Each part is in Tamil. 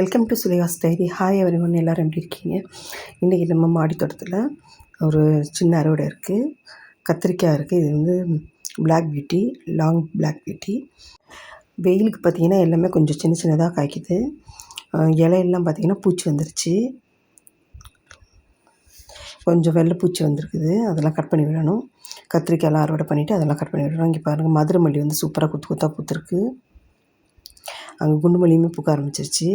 Welcome to Sulekha's diary. Hi everyone, எல்லோரும் எப்படி இருக்கீங்க? இன்றைக்கி நம்ம மாடி தோட்டத்தில் ஒரு சின்ன அறுவடை இருக்குது. கத்திரிக்காய் இருக்குது. இது வந்து black beauty, long black beauty. வெயிலுக்கு பார்த்திங்கன்னா எல்லாமே கொஞ்சம் சின்ன சின்னதாக காய்க்குது. இலையெல்லாம் பார்த்திங்கன்னா பூச்சி வந்துருச்சு, கொஞ்சம் வெள்ளை பூச்சி வந்துருக்குது. அதெல்லாம் கட் பண்ணி விடணும். கத்திரிக்காயெல்லாம் அறுவடை பண்ணிவிட்டு அதெல்லாம் கட் பண்ணி விடணும். இங்கே பாருங்கள், மதுரை மல்லி வந்து சூப்பராக கொத்து கொத்தாக பூத்துருக்கு. அங்கே குண்டு மல்லியுமே பூக்க ஆரம்பிச்சிருச்சு.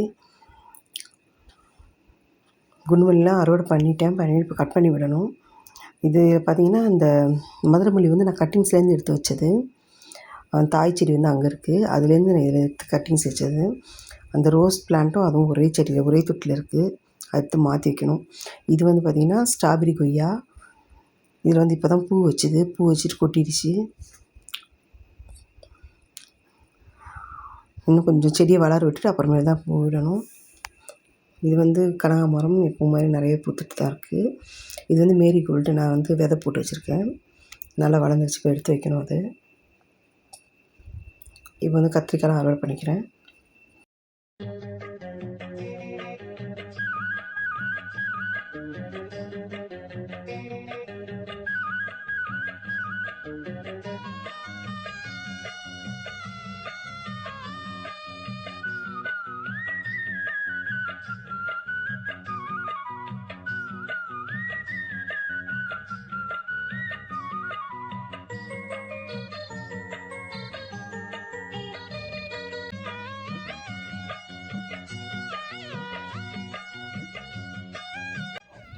குண்டுமல்லிலாம் அறுவடை பண்ணிவிட்டு இப்போ கட் பண்ணி விடணும். இது பார்த்திங்கன்னா இந்த மதுரை மல்லி வந்து நான் கட்டிங்ஸ்லேருந்து எடுத்து வச்சது. தாய் செடி வந்து அங்கே இருக்குது, அதுலேருந்து நான் இதில் எடுத்து கட்டிங்ஸ் வச்சது. அந்த ரோஸ் பிளான்ட்டும் அதுவும் ஒரே செடியில் ஒரே தொட்டில் இருக்குது, அடுத்து மாற்றி வைக்கணும். இது வந்து பார்த்திங்கன்னா ஸ்ட்ராபெரி கொய்யா. இதில் வந்து இப்போ தான் பூ வச்சுது, பூ வச்சுட்டு கொட்டிடுச்சு. இன்னும் கொஞ்சம் செடியை வளர விட்டுட்டு அப்புறமேல தான் பூ விடணும். இது வந்து கனகாமரம் எப்போ மாதிரி நிறைய பூத்துட்டு தான் இருக்குது. இது வந்து மேரிகோல்டு, நான் வந்து விதை போட்டு வச்சுருக்கேன், நல்லா வளர்ந்துருச்சு. இப்போ எடுத்து வைக்கணும். அது இப்போ வந்து கத்திரிக்காய் அறுவடை பண்ணிக்கிறேன்.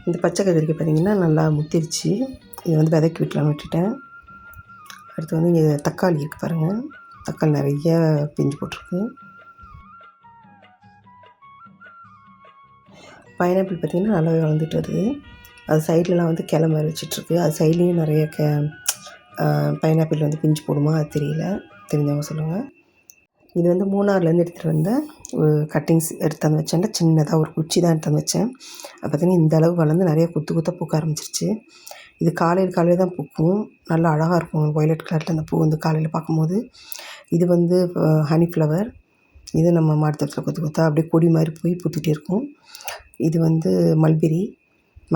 இந்த பச்சை கத்திரிக்காய் பார்த்திங்கன்னா நல்லா முத்திருச்சு. இதை வந்து விதைக்கி விட்டுலான்னு விட்டுட்டேன். அடுத்து வந்து இங்கே தக்காளி இருக்குது பாருங்கள், தக்காளி நிறைய பிஞ்சு போட்டிருக்கு. பைனாப்பிள் பார்த்திங்கன்னா நல்லாவே வளர்ந்துட்டு வருது. அது சைட்லலாம் வந்து கிளை மாதிரி வச்சிட்ருக்கு. அது சைட்லேயும் நிறைய பைனாப்பிள் வந்து பிஞ்சு போடுமா, அது தெரியல, தெரிஞ்சவங்க சொல்லுங்கள். இது வந்து மூணாறுலேருந்து எடுத்துகிட்டு வந்த கட்டிங்ஸ் எடுத்தாந்து வச்சேன். சின்னதாக ஒரு குச்சி தான் எடுத்தாந்து வச்சேன். அது பார்த்திங்கன்னா இந்த அளவு வளர்ந்து நிறைய கொத்து கொத்தாக பூக்க ஆரம்பிச்சிருச்சு. இது காலையில் தான் பூக்கும், நல்லா அழகாக இருக்கும். வயலட் கலரில் அந்த பூ வந்து காலையில் பார்க்கும்போது. இது வந்து ஹனி ஃப்ளவர். இது நம்ம மாடித்தோட்டத்தில் கொத்து கொத்தாக அப்படியே கொடி மாதிரி போய் பூத்துகிட்டே இருக்கும். இது வந்து மல்பெரி.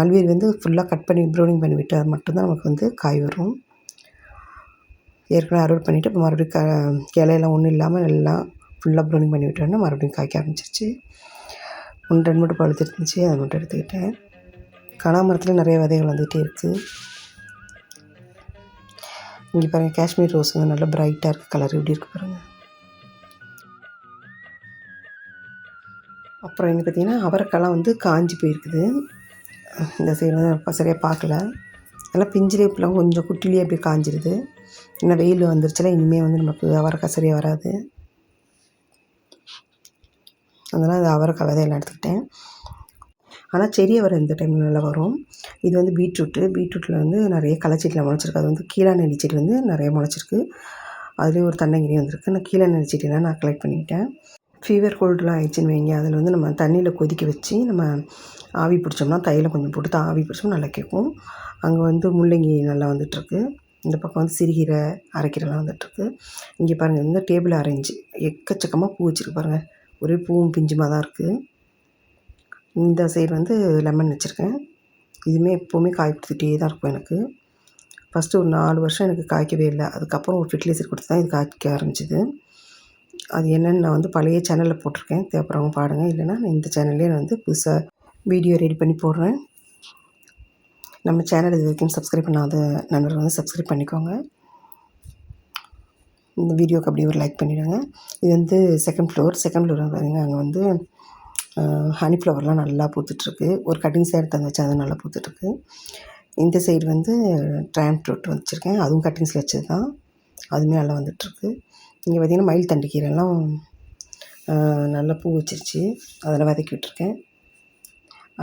மல்பெரி வந்து ஃபுல்லாக கட் பண்ணி ப்ரௌனிங் பண்ணி விட்டால் மட்டும்தான் நமக்கு வந்து காய் வரும். ஏற்கனவே அறுவடை பண்ணிவிட்டு இப்போ மறுபடியும் இலையெல்லாம் ஒன்றும் இல்லாமல் எல்லாம் ஃபுல்லாக ப்ரௌனிங் பண்ணி விட்டோன்னா மறுபடியும் காய்க்க ஆரம்பிச்சிருச்சு. 1-2 மட்டும் பழுத்து இருந்துச்சு, அதை மட்டும் எடுத்துக்கிட்டேன். கனகாமரத்தில் நிறைய விதைகள் வந்துகிட்டே இருக்குது. இங்கே பாருங்கள், காஷ்மீர் ரோஸ் வந்து நல்லா பிரைட்டாக இருக்குது, கலர் எப்படி இருக்குது பாருங்கள். அப்புறம் இங்கே பார்த்திங்கன்னா அவரைக்காய்லாம் வந்து காஞ்சி போயிருக்குது. இந்த சைடு வந்து சரியாக பார்க்கல, எல்லாம் பிஞ்சிலே இப்போலாம் கொஞ்சம் குட்டிலேயே அப்படியே காஞ்சிருது. இன்னும் வெயில் வந்துருச்சுல, இனிமேல் வந்து நமக்கு அவரைக்காய் சரியாக வராது. அதனால் அது அவரைக்காய் விதையெல்லாம் எடுத்துக்கிட்டேன். ஆனால் செடி அவரை இந்த டைமில் நல்லா வரும். இது வந்து பீட்ரூட்டில் வந்து நிறைய களைச்செடியில் முளைச்சிருக்கு. அது வந்து கீழாநெல்லி செடி வந்து நிறைய முளைச்சிருக்கு. அதுலேயும் ஒரு தென்னங்கிரி வந்திருக்கு. நான் கீழாநெல்லி செடியெல்லாம் நான் கலெக்ட் பண்ணிக்கிட்டேன். ஃபீவர் கோல்டுலாம் ஆயிடுச்சுன்னு வைங்க, அதில் வந்து நம்ம தண்ணியில் கொதிக்க வச்சு நம்ம ஆவி பிடிச்சோம்னா, தைலம் கொஞ்சம் போட்டு ஆவி பிடிச்சோம்னா நல்லா கேட்கும். அங்கே வந்து முள்ளங்கி நல்லா வந்துட்டுருக்கு. இந்த பக்கம் வந்து சிறுகீரை, அரைக்கீரைலாம் வந்துட்டுருக்கு. இங்கே பாருங்கள், இந்த டேபிள் ஆரஞ்சு எக்கச்சக்கமாக பூ வச்சுருக்கு பாருங்கள். ஒரே பூவும் பிஞ்சுமாக தான் இருக்குது. இந்த சைடு வந்து லெமன் வச்சுருக்கேன். இதுவுமே எப்போவுமே காய் கொடுத்துட்டே தான் இருக்கும் எனக்கு. ஃபஸ்ட்டு ஒரு 4 வருஷம் எனக்கு காய்க்கவே இல்லை. அதுக்கப்புறம் ஒரு ஃபெர்டிலைசர் கொடுத்து தான் இது காய்க்க ஆரம்பிச்சிது. அது என்னென்னு நான் வந்து பழைய சேனலில் போட்டிருக்கேன், தேவைப்படுறவங்க பாருங்கள். இல்லைன்னா நான் இந்த சேனல்லே நான் வந்து புதுசாக வீடியோ ரெடி பண்ணி போடுறேன். நம்ம சேனல் இது வரைக்கும் சப்ஸ்கிரைப் பண்ணாத நண்பர்கள் வந்து சப்ஸ்கிரைப் பண்ணிக்கோங்க. இந்த வீடியோக்கு அப்படியே ஒரு லைக் பண்ணிவிடுங்க. இது வந்து செகண்ட் ஃப்ளோர் பாருங்க, அங்கே வந்து ஹனி ஃப்ளவர்லாம் நல்லா பூத்துட்ருக்கு. ஒரு கட்டிங்ஸாக எடுத்து வச்சு அது நல்லா பூத்துட்ருக்கு. இந்த சைடு வந்து ட்ராகன் ஃப்ரூட் வச்சுருக்கேன், அதுவும் கட்டிங்ஸில் வச்சது தான், அதுவுமே நல்லா வந்துட்டுருக்கு. இங்கே பார்த்திங்கன்னா மயில் தண்டு கீரைலாம் நல்லா பூ வச்சிருச்சு, அதெல்லாம் விதைக்கி விட்டுருக்கேன்.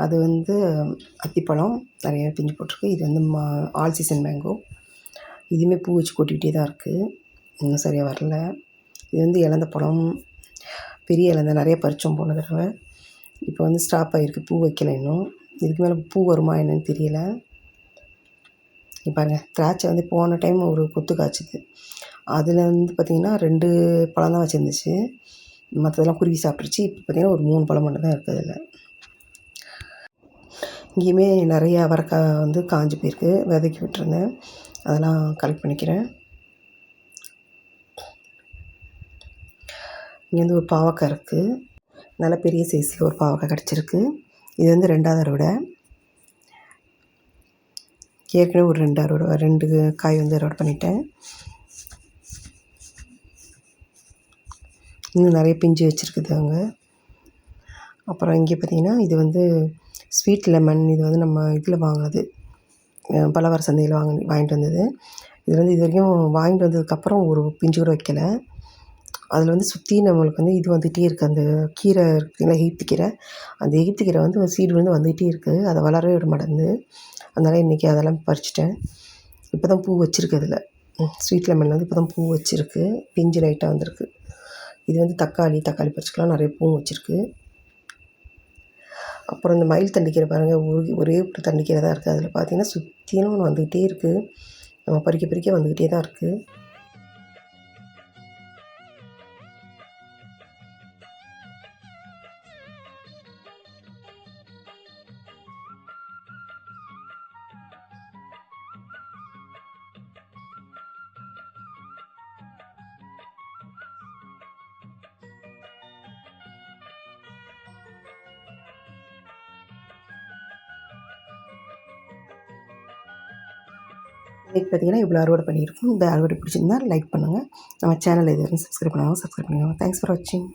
அது வந்து அத்திப்பழம் நிறைய பிஞ்சு போட்டிருக்கு. இது வந்து ஆல் சீசன் மேங்கோ. இதுவுமே பூ வச்சு கொட்டிகிட்டே தான் இருக்குது, இன்னும் சரியாக வரல. இது வந்து இலந்த பழம், பெரிய இலந்த நிறைய பறித்தோம் போன தடவை. இப்போ வந்து ஸ்டாப் ஆகிருக்கு, பூ வைக்கல இன்னும். இதுக்கு மேலே பூ வருமா என்னன்னு தெரியல. இப்போ பாருங்கள், திராட்சை வந்து போன டைம் ஒரு கொத்து காய்ச்சிது. அதில் வந்து பார்த்திங்கன்னா 2 பழம் தான் வச்சுருந்துச்சு. மற்றதெல்லாம் குருவி சாப்பிட்ருச்சு. இப்போ பார்த்திங்கன்னா ஒரு 3 பழம் மட்டும் தான் இருக்குது அதில். இங்கேயுமே நிறைய அவரைக்காய் வந்து காஞ்சு போயிருக்கு, விதைக்கி விட்டுருந்தேன். அதெல்லாம் கலெக்ட் பண்ணிக்கிறேன். இங்கே வந்து ஒரு பாவக்காய் இருக்குது, நல்ல பெரிய சைஸில் ஒரு பாவக்காய் கிடச்சிருக்கு. இது வந்து 2வது அறுவடை. ஏற்கனவே ஒரு 2 காய் வந்து அறுவடை பண்ணிட்டேன். இன்னும் நிறைய பிஞ்சு வச்சுருக்குது அங்கே. அப்புறம் இங்கே பார்த்திங்கன்னா இது வந்து ஸ்வீட் லெமன். இது வந்து நம்ம இதில் வாங்கினது, பலவர சந்தையில் வாங்கிட்டு வந்தது. இது வந்து இது வரைக்கும் வாங்கிட்டு வந்ததுக்கப்புறம் ஒரு பிஞ்சு கூட வைக்கல. அதில் வந்து சுற்றி நம்மளுக்கு வந்து இது வந்துகிட்டே இருக்குது. அந்த கீரை இருக்குதுங்களா, எகிப்து கீரை. அந்த எகிப்து கீரை வந்து சீடு வந்து வந்துகிட்டே இருக்குது, அதை வளரவே விட மாட்டேங்குது. அதனால் இன்றைக்கி அதெல்லாம் பறிச்சிட்டேன். இப்போ தான் பூ வச்சுருக்கு அதில். ஸ்வீட் லெமனில் வந்து இப்போ தான் பூ வச்சுருக்கு, பிஞ்சு லைட்டாக வந்திருக்கு. இது வந்து தக்காளி பறிச்சிக்கலாம், நிறைய பூ வச்சுருக்கு. அப்புறம் இந்த மயில் தண்டிக்கீரை பாருங்கள், ஒரே ஒரு தண்டிக்கீரை தான் இருக்குது. அதில் பார்த்திங்கன்னா சுற்றிலும் ஒன்று வந்துக்கிட்டே இருக்குது, நம்ம பறிக்க வந்துக்கிட்டே தான் இருக்குது. இன்றைக்கி பார்த்திங்கன்னா இவ்வளோ அறுவடை பண்ணியிருக்கோம். இந்த அறுவடை பிடிச்சிருந்தா லைக் பண்ணுங்கள். நம்ம சேனலை இது வரைக்கும் சப்ஸ்கிரைப் பண்ணுங்கள். தேங்க்ஸ் ஃபார் வாட்சிங்.